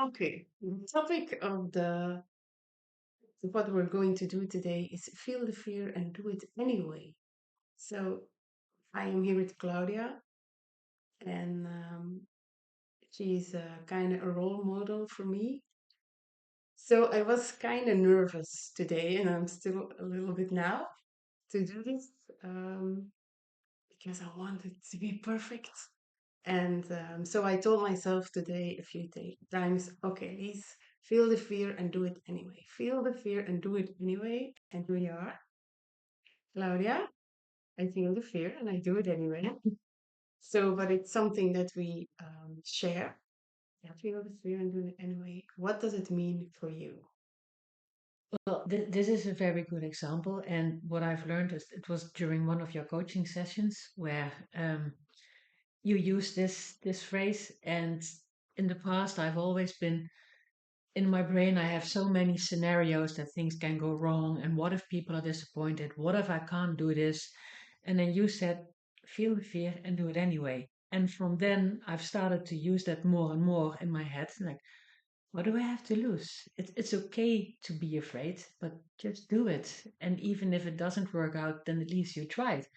Okay. The topic of the what we're going to do today is feel the fear and do it anyway. So I am here with Claudia, and she's kind of a role model for me. So I was kind of nervous today, and I'm still a little bit now to do this um, because I want it to be perfect. And so I told myself today a few times, okay, Lise, feel the fear and do it anyway. Feel the fear and do it anyway. And here you are, Claudia. I feel the fear and I do it anyway. So, but it's something that we share. I feel the fear and do it anyway. What does it mean for you? Well, this is a very good example. And what I've learned is it was during one of your coaching sessions where you use this phrase. And in the past, I've always been in my brain, I have so many scenarios that things can go wrong. And what if people are disappointed? What if I can't do this? And then you said, feel the fear and do it anyway. And from then, I've started to use that more and more in my head. Like, what do I have to lose? It's okay to be afraid, but just do it. And even if it doesn't work out, then at least you tried.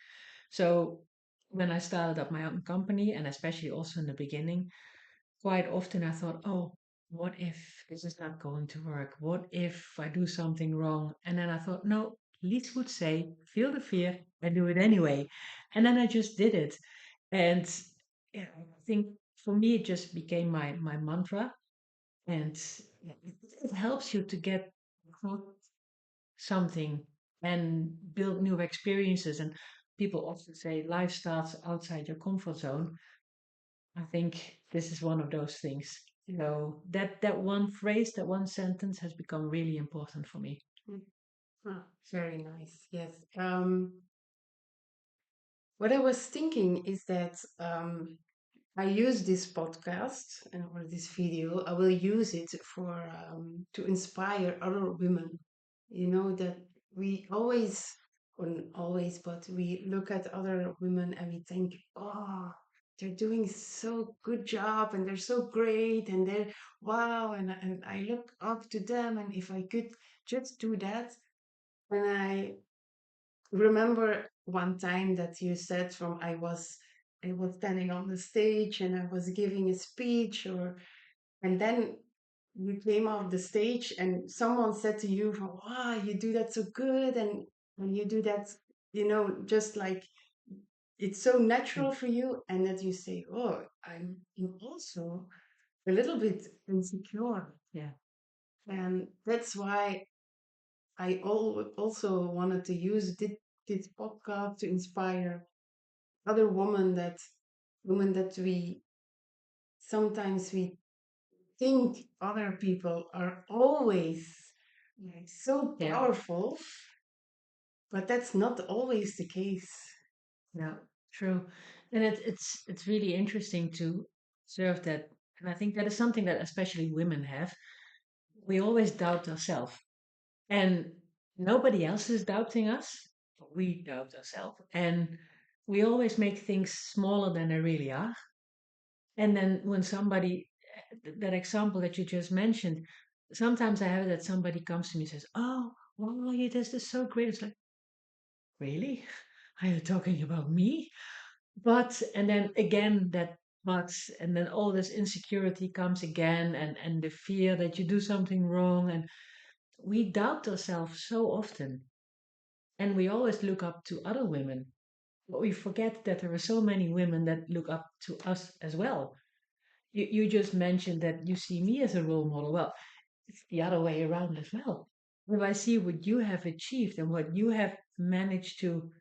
So when I started up my own company, and especially also in the beginning, quite often I thought, oh, what if this is not going to work? What if I do something wrong? And then I thought, no, Lies would say, feel the fear and do it anyway. And then I just did it. And yeah, I think for me, it just became my mantra. And yeah, it helps you to get through something and build new experiences. And people often say life starts outside your comfort zone. I think this is one of those things. So that one phrase, that one sentence has become really important for me. Mm. Ah, very nice. Yes. What I was thinking is that I use this podcast or this video. I will use it for to inspire other women. You know that we always, or not always, but we look at other women and we think, oh, they're doing so good job and they're so great and they're wow, and I look up to them, and if I could just do that. And I remember one time that you said from I was standing on the stage and I was giving a speech, or and then you came off the stage and someone said to you, wow, you do that so good, and you do that, just like it's so Mm. natural for you, and that you say, oh, I'm also a little bit insecure. Yeah. And that's why also wanted to use this podcast to inspire other women that we sometimes we think other people are always like so Yeah. powerful, but that's not always the case. Yeah. True. And it's really interesting to observe that. And I think that is something that especially women have. We always doubt ourselves. And nobody else is doubting us. But we doubt ourselves. And we always make things smaller than they really are. And then when somebody, that example that you just mentioned, sometimes I have it that somebody comes to me and says, oh, wow, you did this so great. It's like, really? Are you talking about me? But, and then again, that but, and then all this insecurity comes again, and the fear that you do something wrong. And we doubt ourselves so often. And we always look up to other women. But we forget that there are so many women that look up to us as well. You just mentioned that you see me as a role model. Well, it's the other way around as well. If I see what you have achieved and what you have managed to,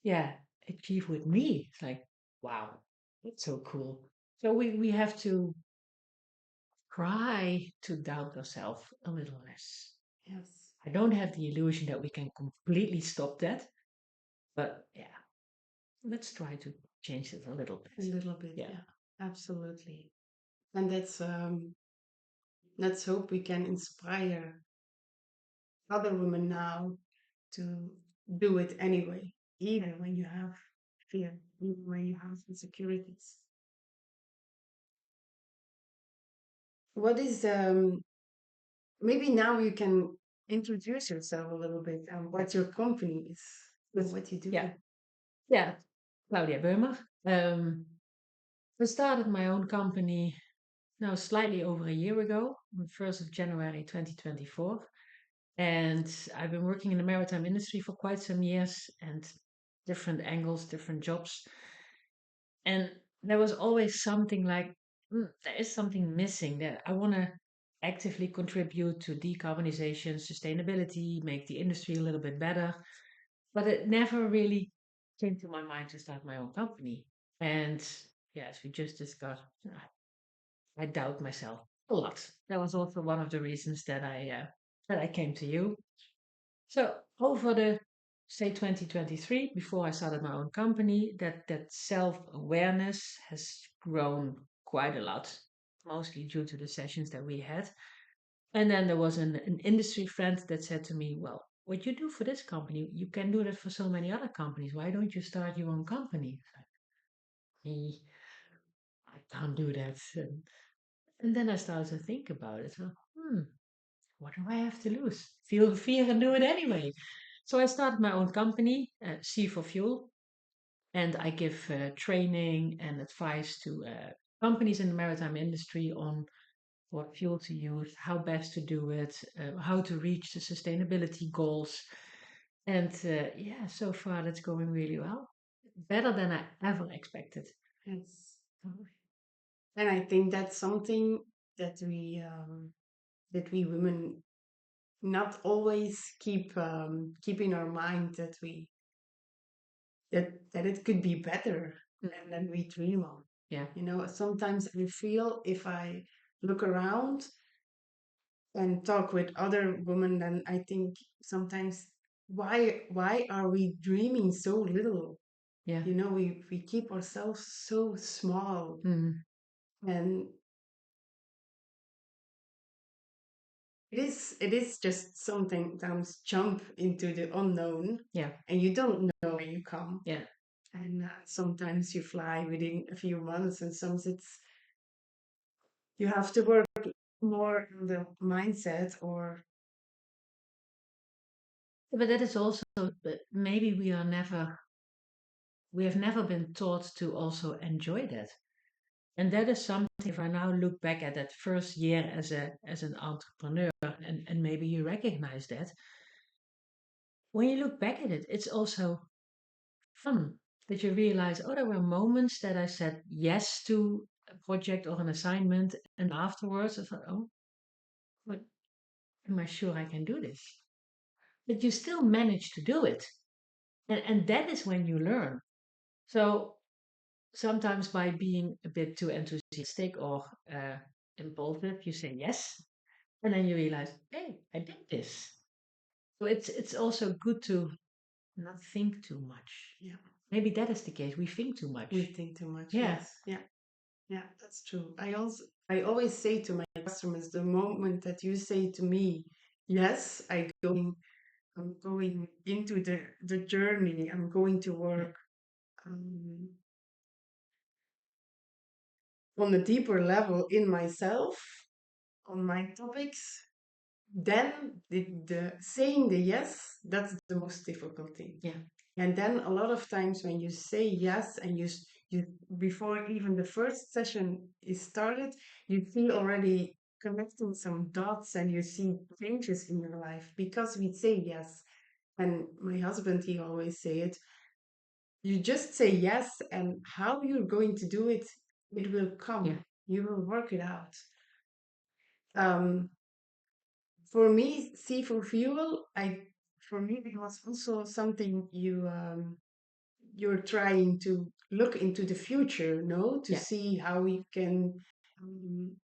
yeah, achieve with me, it's like, wow, that's so cool. So we have to try to doubt ourselves a little less. Yes, I don't have the illusion that we can completely stop that, but yeah, let's try to change it a little a bit. little bit, Yeah. yeah, absolutely. And let's hope we can inspire other women now to do it anyway, even when you have fear, even when you have insecurities. what is maybe now you can introduce yourself a little bit and what your company is and Yes. what you do. Yeah. Yeah. Claudia Beumer. I started my own company now slightly over a year ago, on 1st of January 2024. And I've been working in the maritime industry for quite some years and different angles, different jobs. And there was always something like, there is something missing that I want to actively contribute to decarbonization, sustainability, make the industry a little bit better. But it never really came to my mind to start my own company. And yeah, as we just discussed, I doubt myself a lot. That was also one of the reasons that I came to you. So over the say 2023, before I started my own company, that self-awareness has grown quite a lot, mostly due to the sessions that we had. And then there was an industry friend that said to me, well, what you do for this company, you can do that for so many other companies. Why don't you start your own company? "Eh, I can't do that. And then I started to think about it. So, what do I have to lose? Feel the fear and do it anyway. So I started my own company, C for Fuel, and I give training and advice to companies in the maritime industry on what fuel to use, how best to do it, how to reach the sustainability goals. And yeah, so far that's going really well. Better than I ever expected. Yes. And I think that's something that we women not always keep in our mind that we that it could be better than we dream of. Yeah. You know, sometimes I feel if I look around and talk with other women, then I think sometimes why are we dreaming so little? Yeah. You know, we keep ourselves so small, Mhm. and it is just sometimes jump into the unknown, Yeah. and you don't know where you come. Yeah. And sometimes you fly within a few months, and sometimes you have to work more on the mindset or But that is also maybe we have never been taught to also enjoy that. And that is something, if I now look back at that first year as an entrepreneur, and maybe you recognize that, when you look back at it, it's also fun that you realize, oh, there were moments that I said yes to a project or an assignment, and afterwards I thought, oh, but am I sure I can do this? But you still manage to do it. And that is when you learn. So sometimes by being a bit too enthusiastic or impulsive, you say yes, and then you realize, hey, I did this. So it's also good to not think too much. yeah, Maybe that is the case. We think too much. we think too much. Yeah, Yes, yeah, yeah, that's true. I always say to my customers, the moment that you say to me, yes, I'm going into the journey, I'm going to yeah, work on a deeper level in myself, on my topics, then the saying the yes, that's the most difficult thing. yeah. And then a lot of times when you say yes and you before even the first session is started, you feel already connecting some dots and you see changes in your life because we say yes. And my husband, he always say it, you just say yes, and how you're going to do it, it will come. Yeah. You will work it out. Um, for me, C for fuel, for me it was also something you're trying to look into the future, no, to Yeah. see how we can um,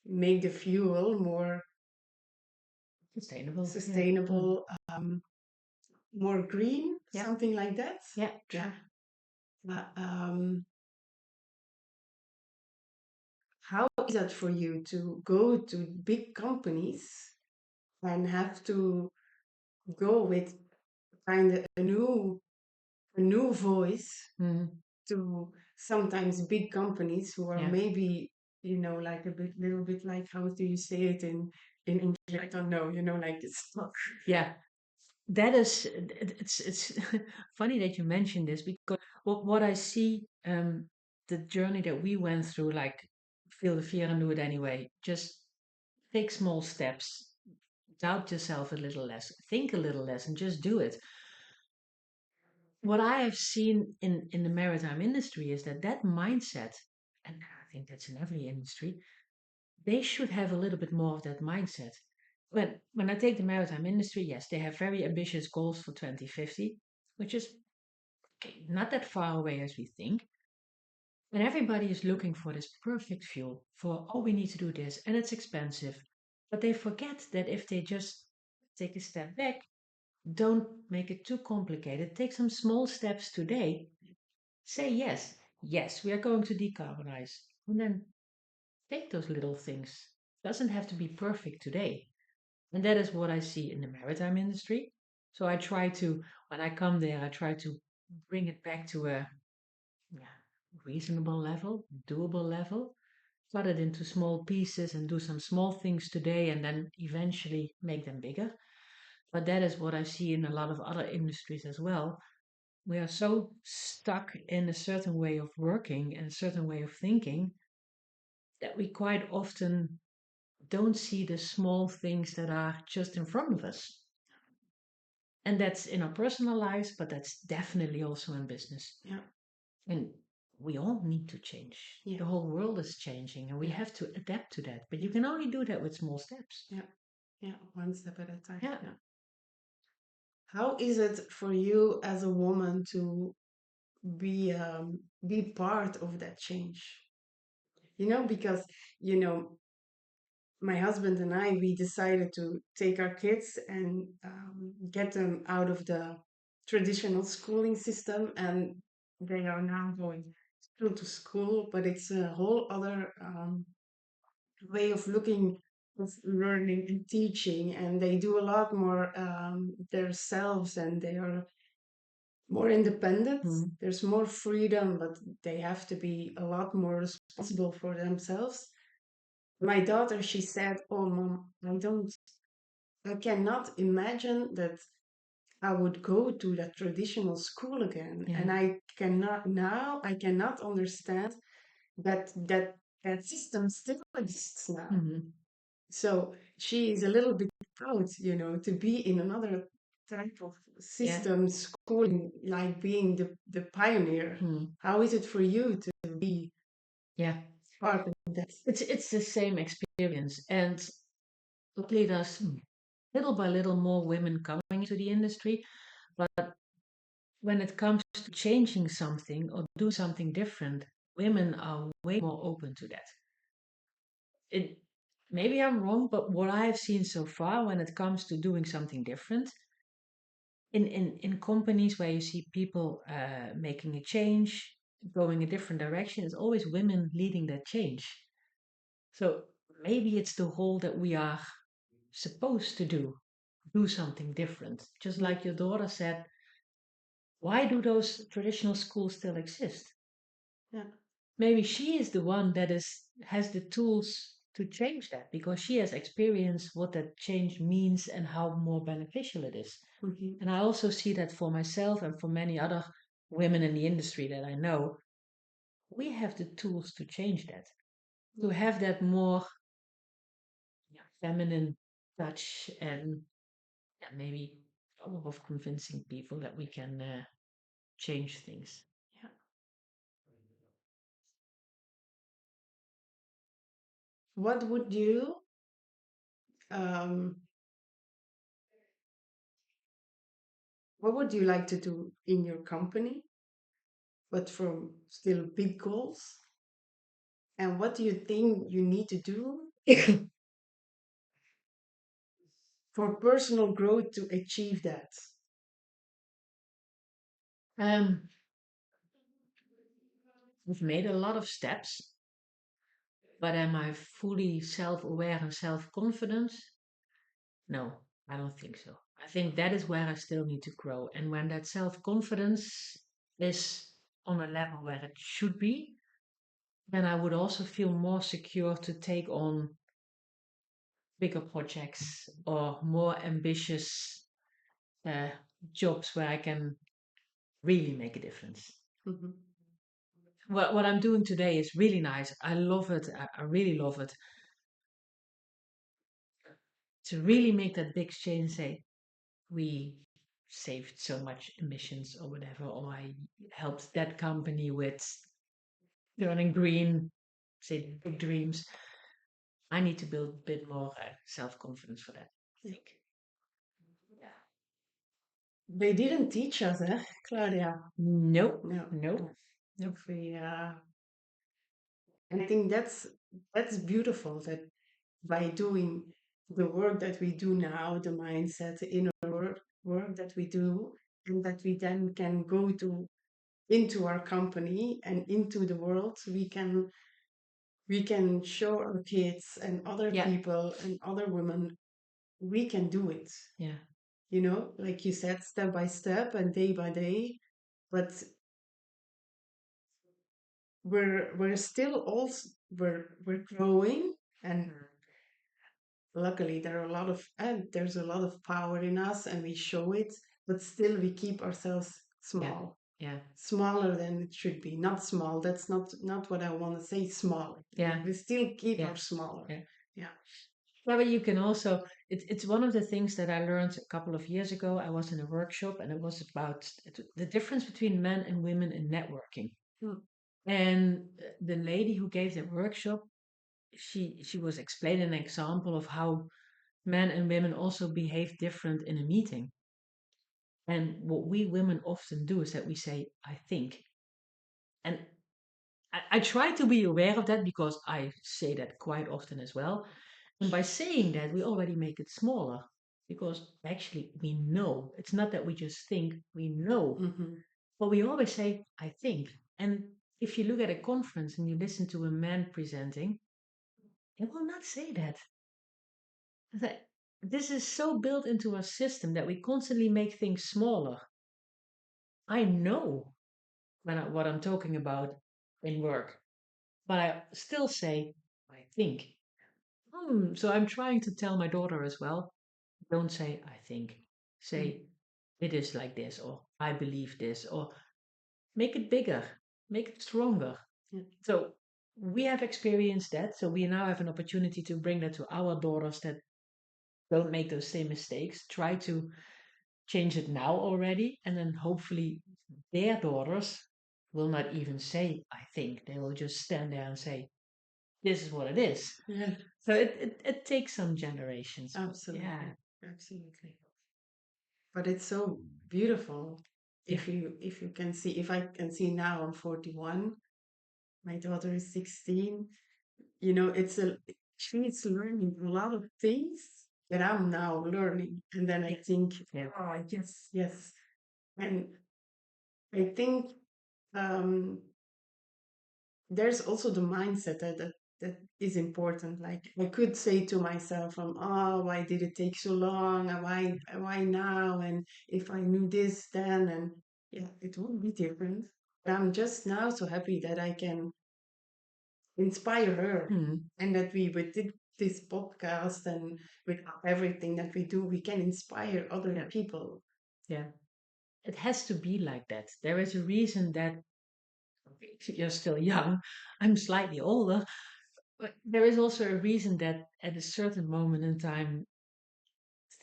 make the fuel more Sustainable. Yeah. sustainable, more green, Yeah. something like that. Yeah. Yeah. True. How is that for you to go to big companies and have to go with kind of a new voice Mhm. to sometimes big companies who are Yeah. maybe like a bit, little bit like, how do you say it in English? I don't know, like it's stuck. Yeah, that is, it's funny that you mentioned this because what I see, the journey that we went through, like feel the fear and do it anyway. Just take small steps, doubt yourself a little less, think a little less, and just do it. What I have seen in the maritime industry is that mindset, and I think that's in every industry, they should have a little bit more of that mindset. When I take the maritime industry, yes, they have very ambitious goals for 2050, which is okay, not that far away as we think. And everybody is looking for this perfect fuel for, oh, we need to do this, and it's expensive. But they forget that if they just take a step back, don't make it too complicated, take some small steps today, say yes, yes, we are going to decarbonize. And then take those little things. Doesn't have to be perfect today. And that is what I see in the maritime industry. So I try to, when I come there, I try to bring it back to a, yeah, reasonable level, doable level, cut it into small pieces and do some small things today and then eventually make them bigger. But that is what I see in a lot of other industries as well. We are so stuck in a certain way of working and a certain way of thinking that we quite often don't see the small things that are just in front of us. And that's in our personal lives, but that's definitely also in business. Yeah. And we all need to change. Yeah. The whole world is changing and we Yeah. have to adapt to that. But you can only do that with small steps. Yeah. Yeah. One step at a time. Yeah. Yeah. How is it for you as a woman to be part of that change? Because you know my husband and I, we decided to take our kids and get them out of the traditional schooling system, and they are now going still to school, but it's a whole other way of looking of learning and teaching, and they do a lot more themselves, and they are more independent. Mm. There's more freedom, but they have to be a lot more responsible for themselves. My daughter, she said, "Oh, mom, I cannot imagine that I would go to that traditional school again, Yeah. and I cannot understand that system still exists now." Mm-hmm. So she is a little bit proud, to be in another type of Yeah. system, schooling, like being the pioneer. Mm. How is it for you to be Yeah. part of that? It's the same experience. And luckily there's little by little more women coming into the industry. But when it comes to changing something or doing something different, women are way more open to that. It maybe I'm wrong, but what I've seen so far when it comes to doing something different in companies where you see people making a change, going a different direction, it's always women leading that change. So maybe it's the role that we are supposed to do something different. Just Mm. like your daughter said, why do those traditional schools still exist? Yeah. Maybe she is the one that has the tools to change that because she has experienced what that change means and how more beneficial it is. Mhm. And I also see that for myself and for many other women in the industry that I know. We have the tools to change that, to have that more, yeah, feminine touch and, yeah, maybe a lot of convincing people that we can change things. Yeah. What would you um, what would you like to do in your company, but from still big goals? And what do you think you need to do for personal growth to achieve that? Um, we've made a lot of steps, but am I fully self-aware and self-confident? No, I don't think so. I think that is where I still need to grow. And when that self-confidence is on a level where it should be, then I would also feel more secure to take on bigger projects or more ambitious uh, jobs where I can really make a difference. Mhm. What I'm doing today is really nice. I love it. I really love it. To really make that big change and say, we saved so much emissions or whatever, or I helped that company with turning green, say big dreams. I need to build a bit more self confidence for that, I think. Yeah. They didn't teach us, eh, Claudia? Nope. No, Nope. no. Nope. If we, I think that's beautiful that by doing the work that we do now, the mindset, the inner work that we do, and that we then can go to into our company and into the world, we can show our kids and other Yeah. people and other women we can do it. Yeah. Like you said, step by step and day by day. But we're still also we're growing, and luckily there's a lot of power in us and we show it, but still we keep ourselves Yeah. small, Yeah. smaller than it should be. Not small, that's not what I want to say. Smaller, Yeah. we still keep Yeah. our smaller. Yeah. Yeah. Yeah, but you can also, it's one of the things that I learned a couple of years ago. I was in a workshop and it was about the difference between men and women in networking. Hmm. And the lady who gave the workshop, she was explaining an example of how men and women also behave different in a meeting. And what we women often do is that we say, I think. And I try to be aware of that because I say that quite often as well. And by saying that, we already make it smaller because actually we know. It's not that we just think, we know. Mm-hmm. But we always say, I think. And if you look at a conference and you listen to a man presenting, he will not say that. That this is so built into our system that we constantly make things smaller. I know what I'm talking about in work, but I still say, I think. So I'm trying to tell my daughter as well, don't say, I think. Say, it is like this, or I believe this, or make it bigger, make it stronger. Yeah. So we have experienced that. So we now have an opportunity to bring that to our daughters that don't make those same mistakes. Try to change it now already. And then hopefully their daughters will not even say, I think. They will just stand there and say, this is what it is. Yeah. So it takes some generations. Absolutely. Yeah. Absolutely. But it's so beautiful. Yeah. If you can see, if I can see now, I'm 41, my daughter is 16. She's learning a lot of things that I'm now learning. And then I think, Yeah. oh, yes, yes. And I think um, there's also the mindset that is important. Like I could say to myself, oh, why did it take so long? And why now? And if I knew this then, and yeah, it would be different. But I'm just now so happy that I can inspire her, and that we with this podcast and with everything that we do, we can inspire other Yeah. people. Yeah. It has to be like that. There is a reason that you're still young. I'm slightly older, but there is also a reason that at a certain moment in time,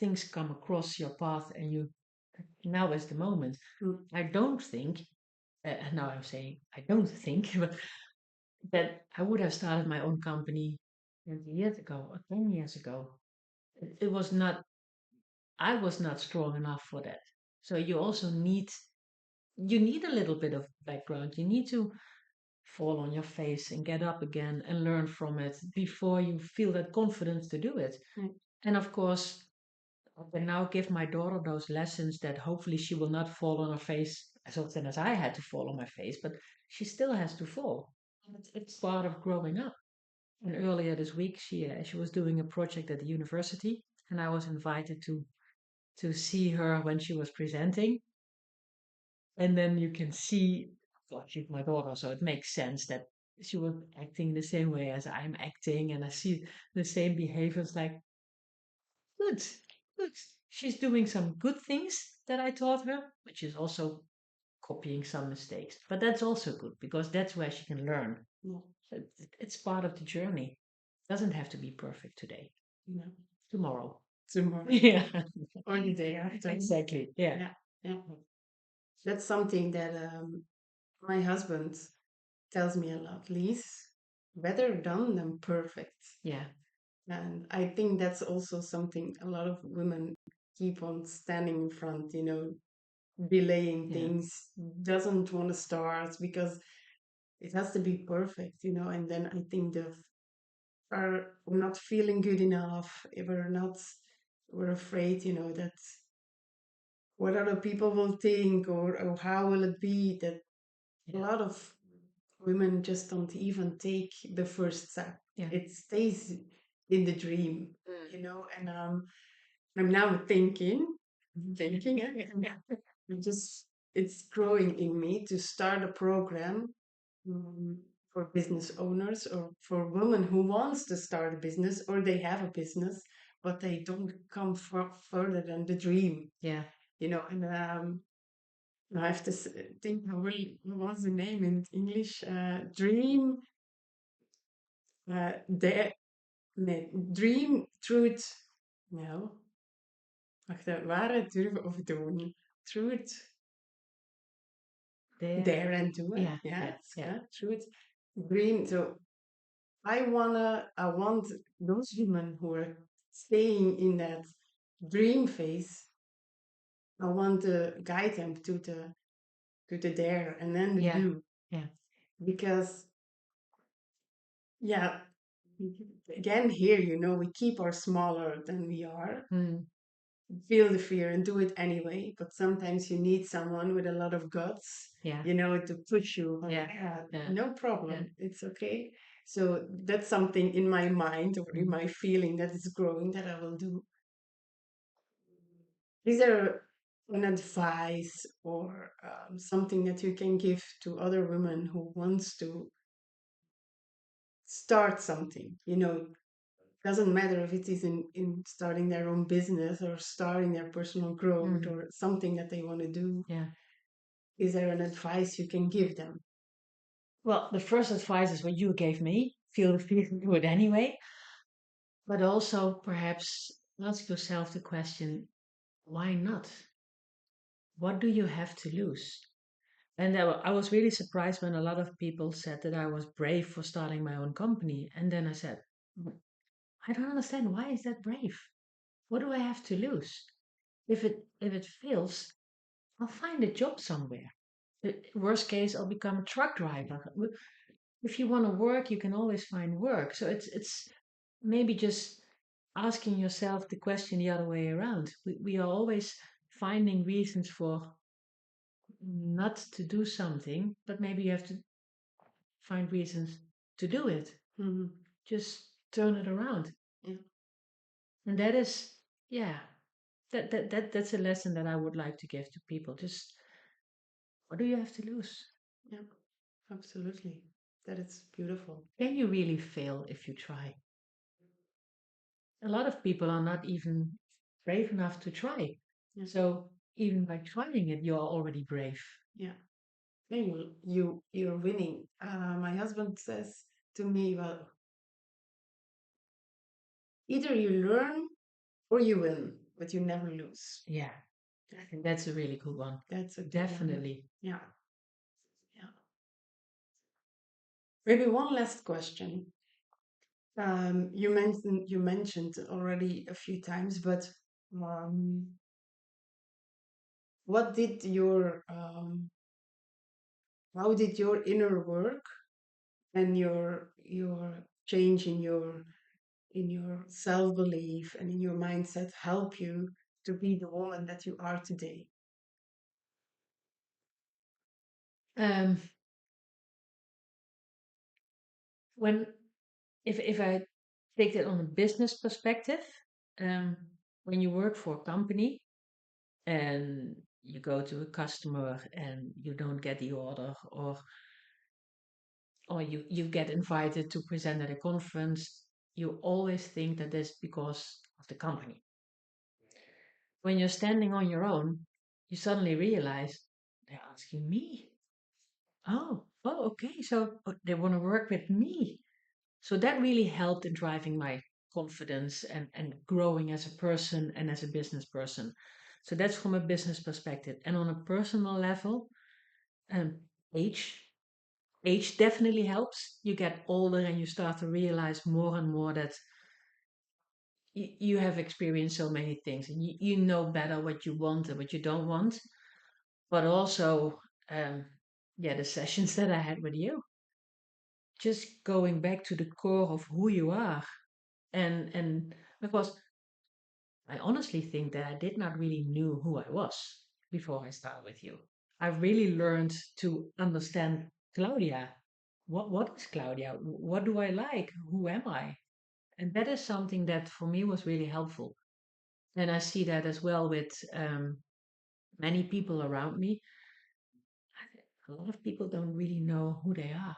things come across your path and now is the moment. Mm. I don't think, now I'm saying I don't think, but that I would have started my own company 20 years ago or 10 years ago. It was not, I was not strong enough for that. So you need a little bit of background. You need to fall on your face and get up again and learn from it before you feel that confidence to do it. Mm. And of course, I can now give my daughter those lessons that hopefully she will not fall on her face as often as I had to fall on my face, but she still has to fall. It's part of growing up. And earlier this week, she was doing a project at the university, and I was invited to see her when she was presenting. And then you can see, well, she's my daughter, so it makes sense that she was acting the same way as I'm acting, and I see the same behaviors. Like, good, good. She's doing some good things that I taught her, but she's also copying some mistakes. But that's also good because that's where she can learn. Yeah. So it's part of the journey. Doesn't have to be perfect today. Yeah. Tomorrow. Tomorrow. Yeah. Or the day after. Exactly. Yeah. Yeah. Yeah. That's something that my husband tells me a lot. Lise, better done than perfect. Yeah. And I think that's also something a lot of women keep on standing in front, delaying Yeah. things, doesn't want to start because it has to be perfect, and then I think are we're not feeling good enough, we're afraid, that what other people will think, or how will it be, that a Yeah. lot of women just don't even take the first step. Yeah. It stays in the dream, and I'm now thinking, just it's growing in me to start a program, for business owners or for women who wants to start a business or they have a business but they don't come further than the dream, Yeah. and I have to think how really what was the name in English, dream, there, nee, dream truth, no, wacht, waren durven of doen, truth, There. dare and do it, Yeah. yeah, Yeah. Yeah. truth, dream. So I want those women who are staying in that dream phase. I want to guide them to the dare and then the Yeah. do, Yeah. because yeah, again here, we keep our smaller than we are, Mm. feel the fear and do it anyway. But sometimes you need someone with a lot of guts, Yeah. to push you. Like, Yeah. yeah, Yeah. no Yeah. problem, it's okay. So that's something in my mind or in Mm. my feeling that is growing that I will do. Is there an advice or something that you can give to other women who wants to start something? Doesn't matter if it is in starting their own business or starting their personal growth Mm. or something that they want to do. Yeah. Is there an advice you can give them? Well, the first advice is what you gave me. Feel the fear and do it anyway. But also perhaps ask yourself the question, why not? What do you have to lose? And I was really surprised when a lot of people said that I was brave for starting my own company. And then I said, "Mm, I don't understand. Why is that brave? What do I have to lose? If it fails, I'll find a job somewhere. Worst case, I'll become a truck driver. If you want to work, you can always find work. So it's maybe just asking yourself the question the other way around. We are always finding reasons for not to do something, but maybe you have to find reasons to do it. Mm-hmm. Just turn it around. Yeah. And that is, yeah, that's a lesson that I would like to give to people. Just what do you have to lose? Yeah, absolutely. That is beautiful. Can you really fail if you try? A lot of people are not even brave enough to try. Yeah. So even by trying it, you're already brave. Yeah. Then you're winning. My husband says to me, well, either you learn or you win, but you never lose. Yeah, I think that's a really good one. That's a good one. Definitely. Yeah. Yeah. Maybe one last question. You mentioned already a few times, but um, what did how did your inner work and your change in your self belief and in your mindset help you to be the woman that you are today? Um, when if I take it on a business perspective, um, when you work for a company and you go to a customer and you don't get the order, or or you get invited to present at a conference, you always think that that's because of the company. When you're standing on your own, you suddenly realize they're asking me. Oh, okay. So they want to work with me. So that really helped in driving my confidence and growing as a person and as a business person. So that's from a business perspective. And on a personal level, um, age. Age definitely helps. You get older and you start to realize more and more that you have experienced so many things and you know better what you want and what you don't want. But also, um, yeah, the sessions that I had with you, just going back to the core of who you are. And because I honestly think that I did not really knew who I was before I started with you. I really learned to understand Claudia. What is Claudia? What do I like? Who am I? And that is something that for me was really helpful. And I see that as well with many people around me. A lot of people don't really know who they are.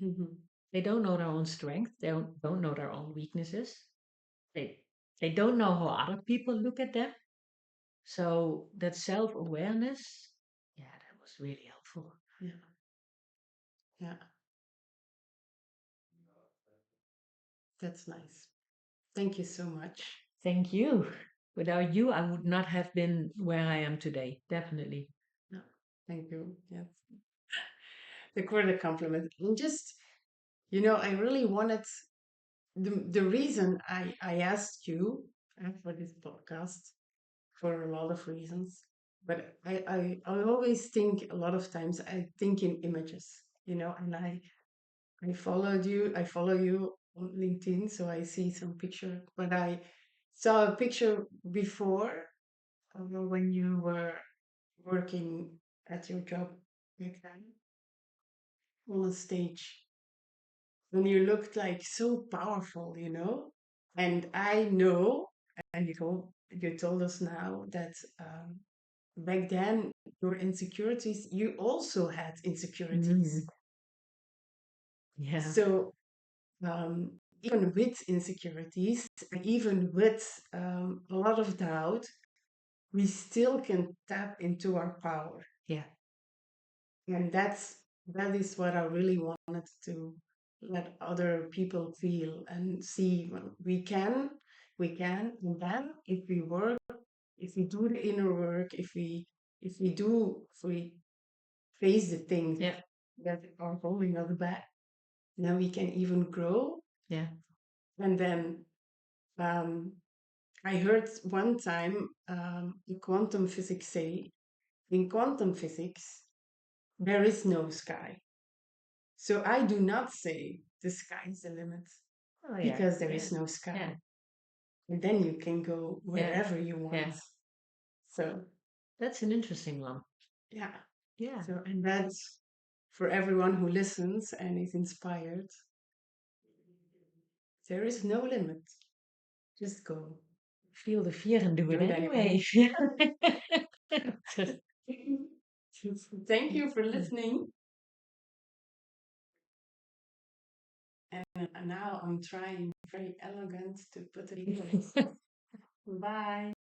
Mhm. They don't know their own strength. They don't know their own weaknesses. They they don't know how other people look at them. So that self-awareness, yeah, that was really helpful. Yeah, yeah, that's nice. Thank you so much. Thank you. Without you, I would not have been where I am today. Definitely. Yeah, thank you. Yes, the word a compliment. And just, I really wanted the reason I asked you for this podcast for a lot of reasons, but I always think a lot of times I think in images, and I followed you. I follow you on LinkedIn, so I see some picture. But I saw a picture before when you were working at your job back then on a stage, when you looked like so powerful, And I know, and you told us now that back then your insecurities, you also had insecurities. Mm, yeah. So even with insecurities, and even with a lot of doubt, we still can tap into our power. Yeah. And that is what I really wanted to let other people feel and see. Well, we can, and then if we do the inner work, if we face the things Yeah. that are holding us back, then we can even grow. Yeah. And then um, I heard one time the quantum physics say, in quantum physics, there is no sky. So I do not say the sky is the limit Oh yeah. because there Yeah. is no Yeah. sky. And then you can go Yeah. wherever you want. Yeah. So, That's an interesting one. yeah. Yeah. So, and that's for everyone who listens and is inspired. There is no limit. Just go. Feel the fear and do Do it it anyway. anyway. Thank you for listening. And now I'm trying very elegant to put it in. Bye.